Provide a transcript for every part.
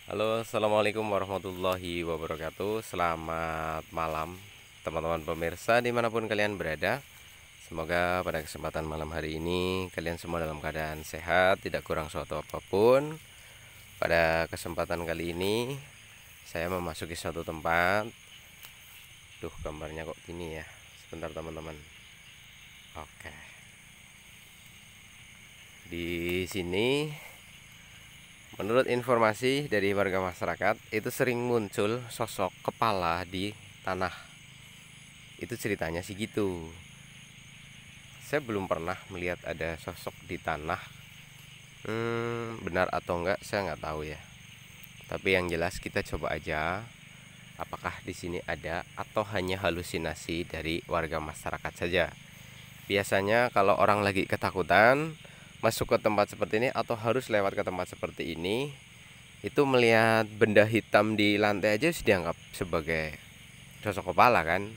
Halo, assalamualaikum warahmatullahi wabarakatuh. Selamat malam, teman-teman pemirsa dimanapun kalian berada. Semoga pada kesempatan malam hari ini kalian semua dalam keadaan sehat, tidak kurang suatu apapun. Pada kesempatan kali ini saya memasuki suatu tempat. Duh, gambarnya kok gini ya. Sebentar teman-teman. Oke. Di sini menurut informasi dari warga masyarakat itu sering muncul sosok kepala di tanah. Itu ceritanya sih gitu. Saya belum pernah melihat ada sosok di tanah. Benar atau enggak saya nggak tahu ya. Tapi yang jelas kita coba aja apakah di sini ada atau hanya halusinasi dari warga masyarakat saja. Biasanya kalau orang lagi ketakutan masuk ke tempat seperti ini atau harus lewat ke tempat seperti ini, itu melihat benda hitam di lantai aja sudah dianggap sebagai sosok kepala kan.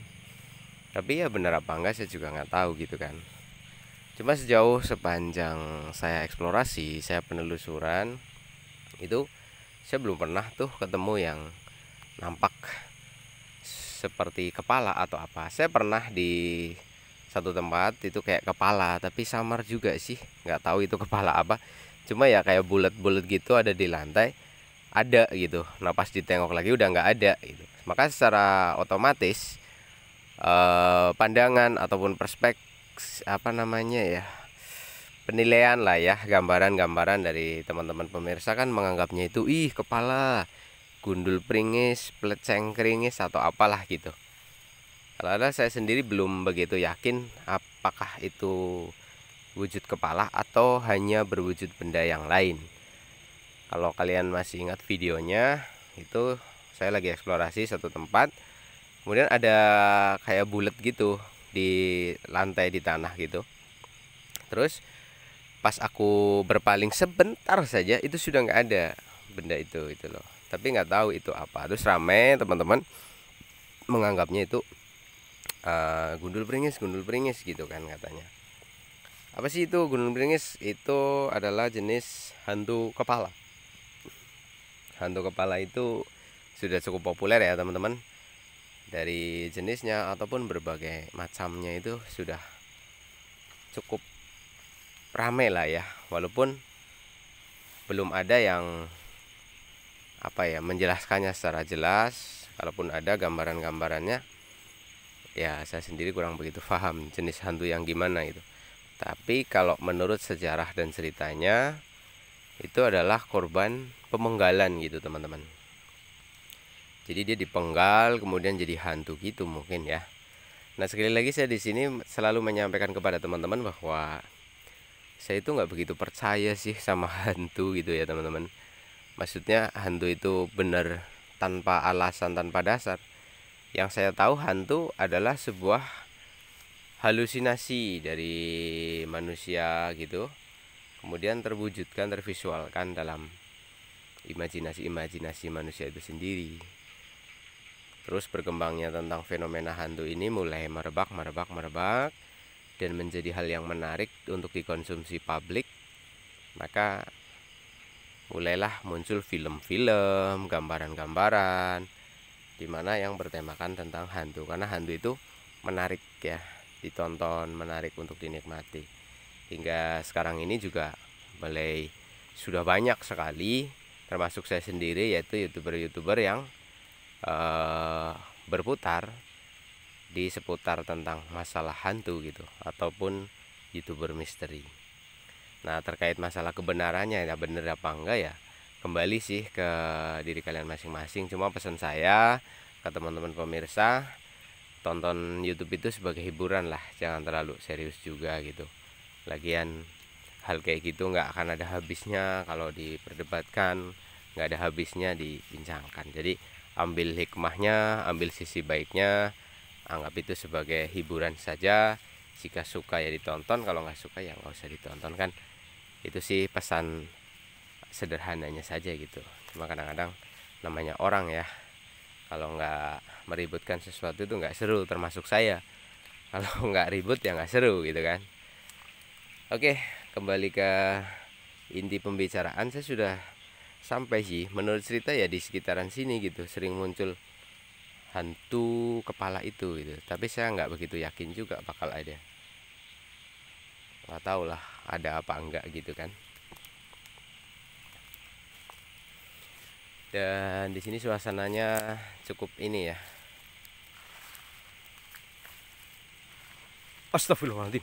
Tapi ya benar apa enggak saya juga nggak tahu gitu kan. Cuma sejauh sepanjang saya eksplorasi, saya penelusuran, itu saya belum pernah tuh ketemu yang nampak seperti kepala atau apa. Saya pernah di satu tempat itu kayak kepala, tapi samar juga sih, nggak tahu itu kepala apa. Cuma ya kayak bulat-bulat gitu ada di lantai, ada gitu. Nah pas ditengok lagi udah nggak ada gitu. Maka secara otomatis pandangan ataupun perspektif apa namanya ya, penilaian lah ya, gambaran-gambaran dari teman-teman pemirsa kan menganggapnya itu kepala, gundul pringis, peleceng keringis atau apalah gitu. Kalau ada saya sendiri belum begitu yakin apakah itu wujud kepala atau hanya berwujud benda yang lain. Kalau kalian masih ingat videonya, itu saya lagi eksplorasi satu tempat, kemudian ada kayak bulat gitu di lantai di tanah gitu. Terus pas aku berpaling sebentar saja itu sudah nggak ada benda itu loh. Tapi nggak tahu itu apa. Terus rame teman-teman menganggapnya itu gundul pringis gitu kan katanya. Apa sih itu gundul pringis? Itu adalah jenis hantu kepala. Hantu kepala itu sudah cukup populer ya teman-teman. Dari jenisnya ataupun berbagai macamnya itu sudah cukup rame lah ya. Walaupun belum ada yang apa ya menjelaskannya secara jelas. Kalaupun ada gambaran-gambarannya, ya saya sendiri kurang begitu paham jenis hantu yang gimana itu. Tapi kalau menurut sejarah dan ceritanya, itu adalah korban pemenggalan gitu teman-teman. Jadi dia dipenggal kemudian jadi hantu gitu mungkin ya. Nah sekali lagi saya di sini selalu menyampaikan kepada teman-teman bahwa saya itu nggak begitu percaya sih sama hantu gitu ya teman-teman. Maksudnya hantu itu benar tanpa alasan, tanpa dasar. Yang saya tahu hantu adalah sebuah halusinasi dari manusia gitu, kemudian terwujudkan, tervisualkan dalam imajinasi manusia itu sendiri. Terus berkembangnya tentang fenomena hantu ini mulai merebak dan menjadi hal yang menarik untuk dikonsumsi publik. Maka mulailah muncul film-film, gambaran-gambaran di mana yang bertemakan tentang hantu, karena hantu itu menarik ya ditonton, menarik untuk dinikmati. Hingga sekarang ini juga mulai sudah banyak sekali, termasuk saya sendiri, yaitu youtuber-youtuber yang berputar di seputar tentang masalah hantu gitu, ataupun youtuber misteri. Nah terkait masalah kebenarannya ya bener apa enggak ya kembali sih ke diri kalian masing-masing. Cuma pesan saya ke teman-teman pemirsa, tonton YouTube itu sebagai hiburan lah, jangan terlalu serius juga gitu. Lagian hal kayak gitu nggak akan ada habisnya kalau diperdebatkan, nggak ada habisnya dibincangkan. Jadi ambil hikmahnya, ambil sisi baiknya, anggap itu sebagai hiburan saja. Jika suka ya ditonton, kalau nggak suka ya nggak usah ditonton kan. Itu sih pesan sederhananya saja gitu. Cuma kadang-kadang namanya orang ya, kalau nggak meributkan sesuatu itu nggak seru, termasuk saya. Kalau nggak ribut ya nggak seru gitu kan. Oke, kembali ke inti pembicaraan. Saya sudah sampai sih menurut cerita ya di sekitaran sini gitu sering muncul hantu kepala itu gitu. Tapi saya nggak begitu yakin juga bakal ada. Nggak tahu lah ada apa enggak gitu kan. Dan di sini suasananya cukup ini ya. Astagfirullahaladzim.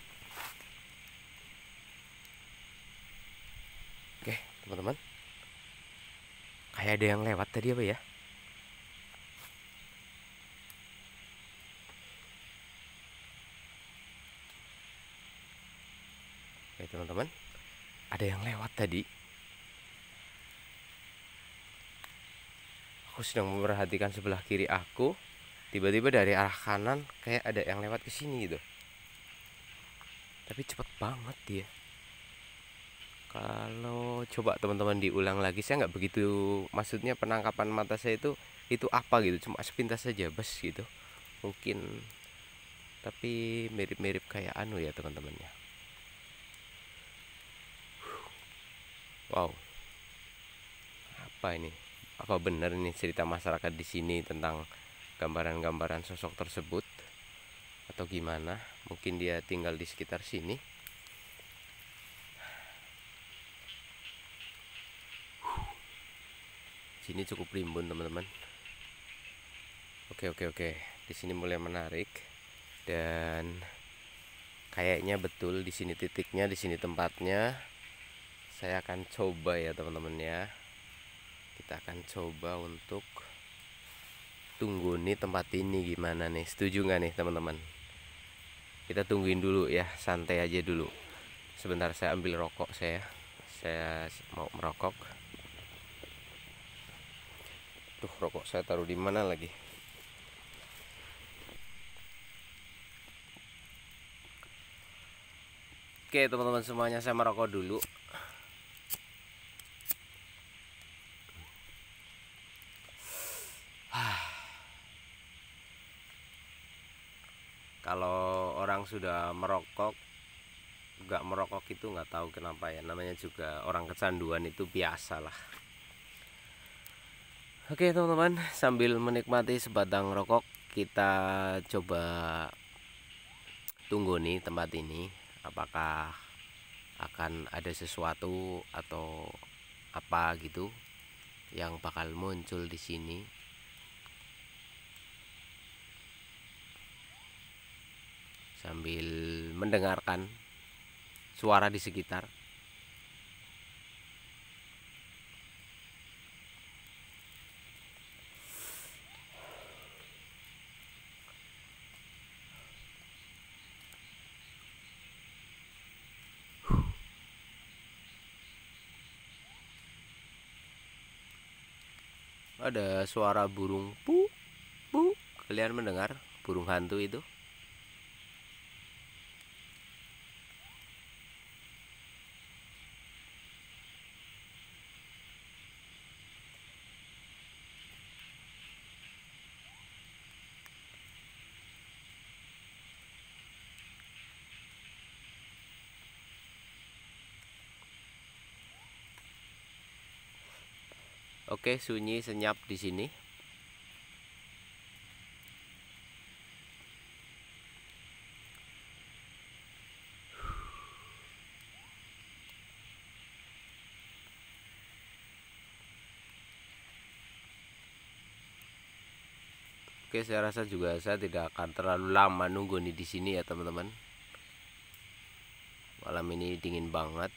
Oke teman-teman, kayak ada yang lewat tadi apa ya? Oke teman-teman, ada yang lewat tadi. Aku sedang memperhatikan sebelah kiri aku, tiba-tiba dari arah kanan kayak ada yang lewat ke sini gitu. Tapi cepet banget dia. Kalau coba teman-teman diulang lagi, saya nggak begitu, maksudnya penangkapan mata saya itu apa gitu, cuma sepintas saja bes gitu mungkin, tapi mirip-mirip kayak anu ya teman-teman ya. Wow, apa ini, apa benar ini cerita masyarakat di sini tentang gambaran-gambaran sosok tersebut atau gimana? Mungkin dia tinggal di sekitar sini. Sini cukup rimbun teman-teman. Oke, di sini mulai menarik dan kayaknya betul di sini titiknya, di sini tempatnya. Saya akan coba ya teman-teman ya. Kita akan coba untuk tunggu nih tempat ini gimana nih. Setuju nggak nih teman-teman? Kita tungguin dulu ya, santai aja dulu. Sebentar saya ambil rokok saya. Saya mau merokok. Tuh rokok saya taruh di mana lagi? Oke teman-teman semuanya, saya merokok dulu. Kalau orang sudah merokok, nggak merokok itu nggak tahu kenapa ya, namanya juga orang kecanduan, itu biasa lah. Oke teman-teman, sambil menikmati sebatang rokok, kita coba tunggu nih tempat ini, apakah akan ada sesuatu atau apa gitu yang bakal muncul di sini. Sambil mendengarkan suara di sekitar. Ada suara burung pu pu. Kalian mendengar burung hantu itu? Oke, sunyi senyap di sini. Oke, saya rasa juga saya tidak akan terlalu lama nunggu nih di sini ya teman-teman. Malam ini dingin banget.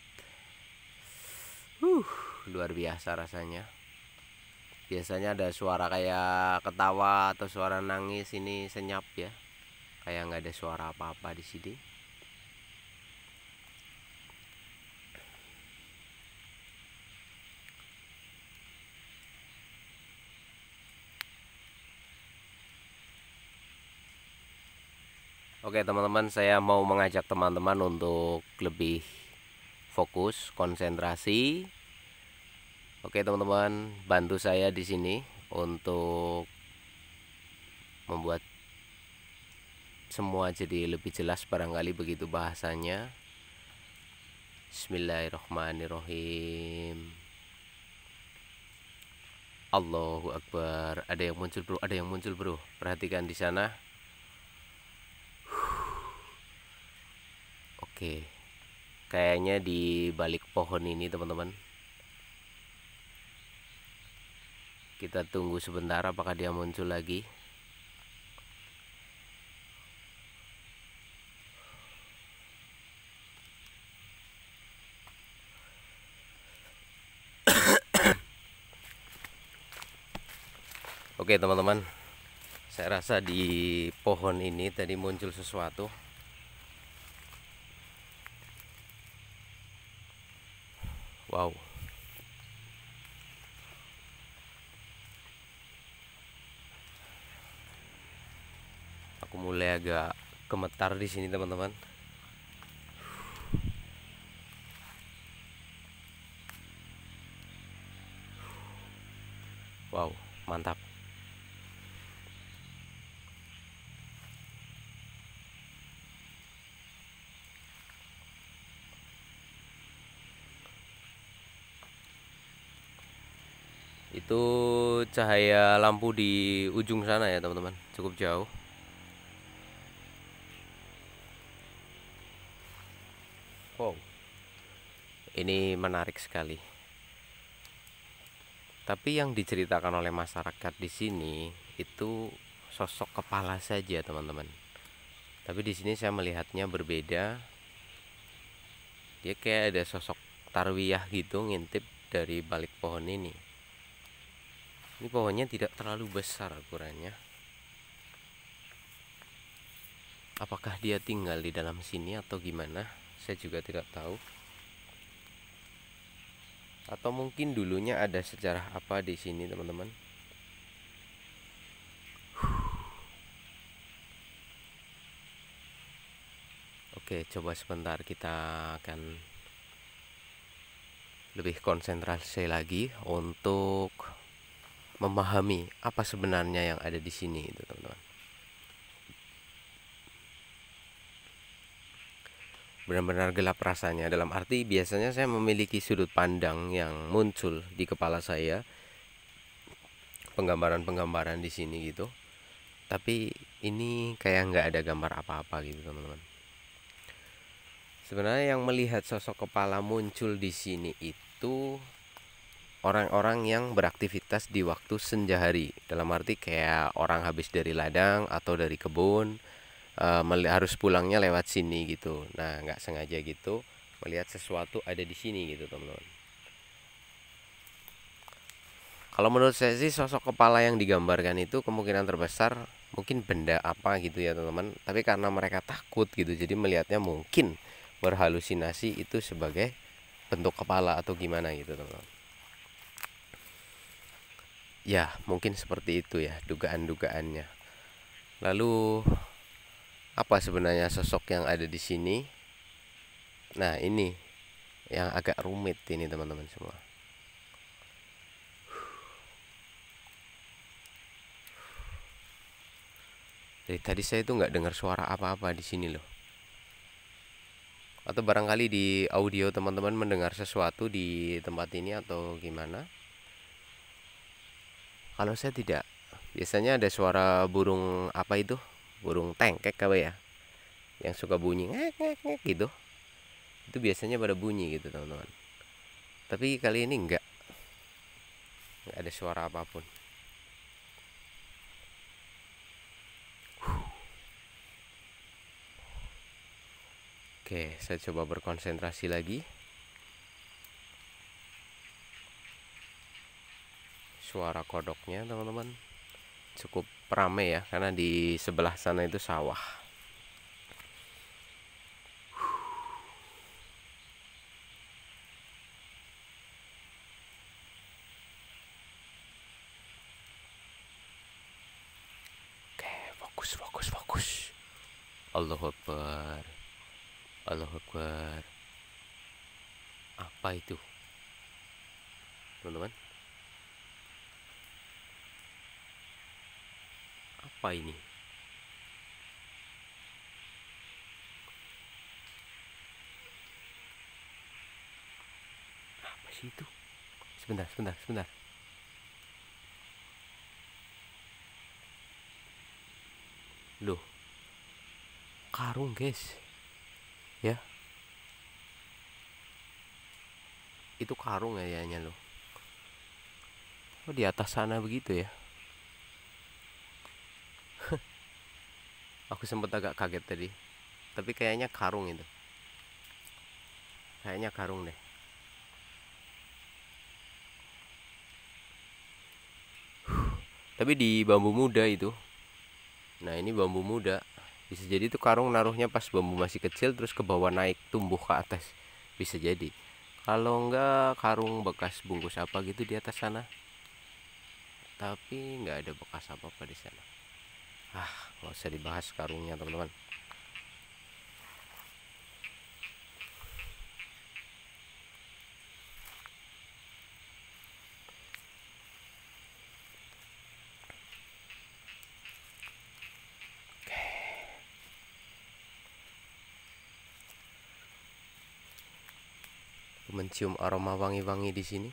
Luar biasa rasanya. Biasanya ada suara kayak ketawa atau suara nangis, ini senyap ya. Kayak nggak ada suara apa-apa di sini. Oke teman-teman, saya mau mengajak teman-teman untuk lebih fokus, konsentrasi. Oke teman-teman, bantu saya di sini untuk membuat semua jadi lebih jelas, barangkali begitu bahasanya. Bismillahirrahmanirrahim. Allahu Akbar. Ada yang muncul, Bro. Ada yang muncul, Bro. Perhatikan di sana. Oke. Kayaknya di balik pohon ini, teman-teman. Kita tunggu sebentar apakah dia muncul lagi. Oke, teman-teman. Saya rasa di pohon ini tadi muncul sesuatu. Wow. Aku mulai agak gemetar di sini, teman-teman. Wow, mantap. Itu cahaya lampu di ujung sana ya, teman-teman. Cukup jauh. Wow. Ini menarik sekali. Tapi yang diceritakan oleh masyarakat di sini itu sosok kepala saja, teman-teman. Tapi di sini saya melihatnya berbeda. Dia kayak ada sosok tarwiyah gitu ngintip dari balik pohon ini. Ini pohonnya tidak terlalu besar ukurannya. Apakah dia tinggal di dalam sini atau gimana? Saya juga tidak tahu. Atau mungkin dulunya ada sejarah apa di sini, teman-teman. Oke, coba sebentar kita akan lebih konsentrasi lagi untuk memahami apa sebenarnya yang ada di sini itu, teman-teman. Benar-benar gelap rasanya, dalam arti biasanya saya memiliki sudut pandang yang muncul di kepala saya, penggambaran-penggambaran di sini gitu. Tapi ini kayak nggak ada gambar apa-apa gitu, teman-teman. Sebenarnya yang melihat sosok kepala muncul di sini itu orang-orang yang beraktivitas di waktu senja hari. Dalam arti kayak orang habis dari ladang atau dari kebun, harus pulangnya lewat sini gitu. Nah, nggak sengaja gitu melihat sesuatu ada di sini gitu, teman-teman. Kalau menurut saya sih sosok kepala yang digambarkan itu kemungkinan terbesar mungkin benda apa gitu ya, teman-teman. Tapi karena mereka takut gitu, jadi melihatnya mungkin berhalusinasi itu sebagai bentuk kepala atau gimana gitu, teman-teman. Ya, mungkin seperti itu ya dugaan-dugaannya. Lalu apa sebenarnya sosok yang ada di sini? Nah, ini yang agak rumit ini, teman-teman semua. Dari tadi saya itu nggak dengar suara apa-apa di sini loh. Atau barangkali di audio teman-teman mendengar sesuatu di tempat ini atau gimana? Kalau saya tidak. Biasanya ada suara burung apa itu? Burung tengkek apa ya? Yang suka bunyi ngek ngek ngek gitu. Itu biasanya pada bunyi gitu, teman-teman. Tapi kali ini enggak ada suara apapun. Oke, saya coba berkonsentrasi lagi. Suara kodoknya, teman-teman, cukup ramai ya, karena di sebelah sana itu sawah. Oke, fokus, fokus, fokus. Allahu Akbar. Allahu Akbar. Apa itu, teman-teman? Apa ini? Apa sih itu? Sebentar, sebentar, sebentar. Loh, karung guys. Ya, itu karung kayaknya loh. Oh, di atas sana begitu ya. Aku sempat agak kaget tadi. Tapi kayaknya karung itu. Kayaknya karung deh. Tapi di bambu muda itu. Nah, ini bambu muda. Bisa jadi itu karung naruhnya pas bambu masih kecil terus ke bawah naik tumbuh ke atas. Bisa jadi. Kalau enggak karung bekas bungkus apa gitu di atas sana. Tapi nggak ada bekas apa-apa di sana. Nggak usah dibahas karungnya teman-teman. Mencium aroma wangi-wangi di sini.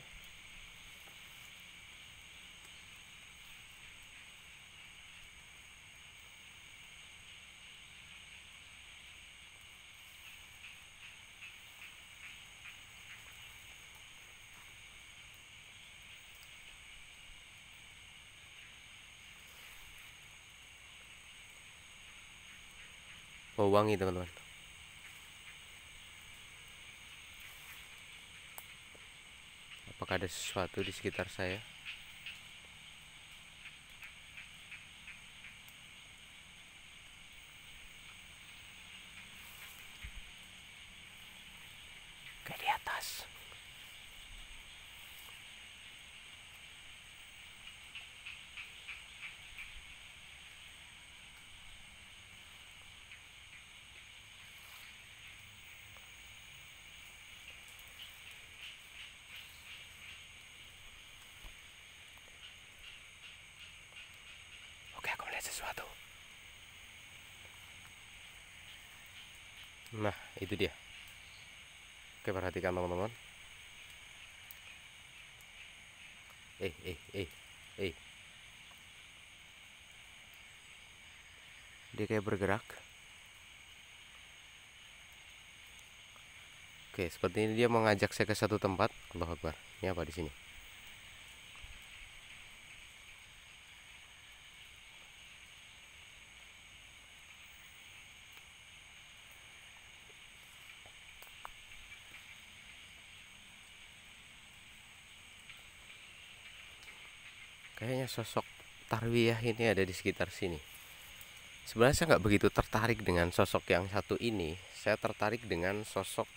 Oh, wangi teman-teman. Apakah ada sesuatu di sekitar saya? Kayak di atas. Oke, aku melihat sesuatu. Nah, itu dia. Oke, perhatikan teman-teman. Eh. Dia kayak bergerak. Oke, seperti ini dia mengajak saya ke satu tempat. Allahu Akbar. Ini apa di sini? Kayaknya sosok Tarwiyah ini ada di sekitar sini. Sebenarnya saya nggak begitu tertarik dengan sosok yang satu ini. Saya tertarik dengan sosok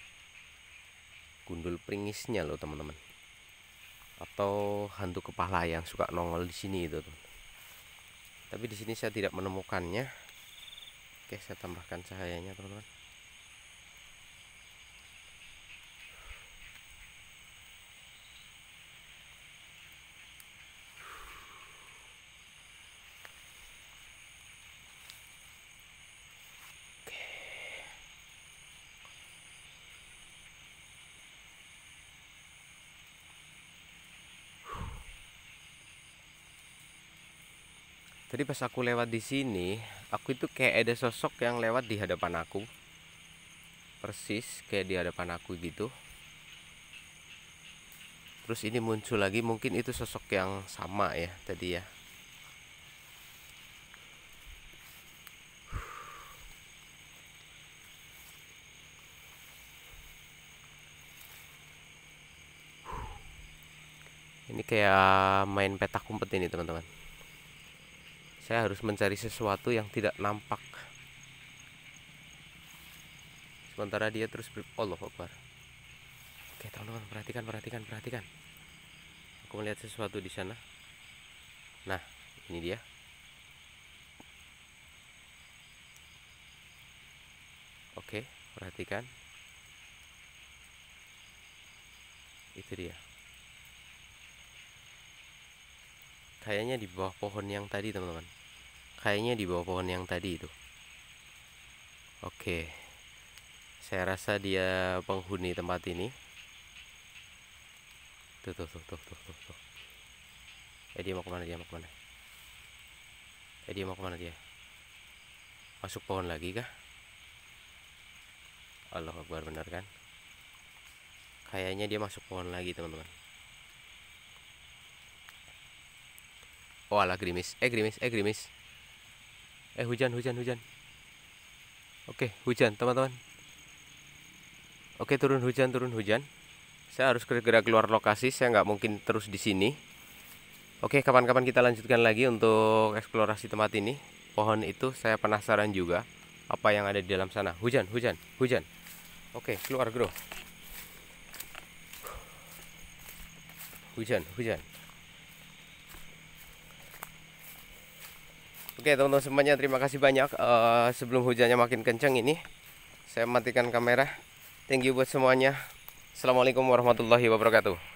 gundul pringisnya loh teman-teman. Atau hantu kepala yang suka nongol di sini itu. Tapi di sini saya tidak menemukannya. Oke, saya tambahkan cahayanya teman-teman. Tadi pas aku lewat di sini, aku itu kayak ada sosok yang lewat di hadapan aku. Persis kayak di hadapan aku gitu. Terus ini muncul lagi, mungkin itu sosok yang sama ya tadi ya. Ini kayak main petak umpet ini teman-teman. Saya harus mencari sesuatu yang tidak nampak. Sementara dia terus Allah Akbar. Oke teman-teman, perhatikan. Aku melihat sesuatu di sana. Nah, ini dia. Oke, perhatikan. Itu dia. Kayaknya di bawah pohon yang tadi teman-teman. Kayaknya di bawah pohon yang tadi itu. Oke. Saya rasa dia penghuni tempat ini. Tuh. Dia mau kemana dia? Dia mau kemana dia? Masuk pohon lagi kah? Allah Akbar, benar kan? Kayaknya dia masuk pohon lagi teman-teman. Oh alah, gerimis. Gerimis. Hujan. Oke, hujan teman-teman. Oke, turun hujan. Saya harus segera keluar lokasi. Saya nggak mungkin terus di sini. Oke, kapan-kapan kita lanjutkan lagi untuk eksplorasi tempat ini. Pohon itu saya penasaran juga apa yang ada di dalam sana. Hujan. Oke, keluar bro. Hujan. Oke teman-teman semuanya, terima kasih banyak. Sebelum hujannya makin kencang ini, saya matikan kamera. Thank you buat semuanya. Assalamualaikum warahmatullahi wabarakatuh.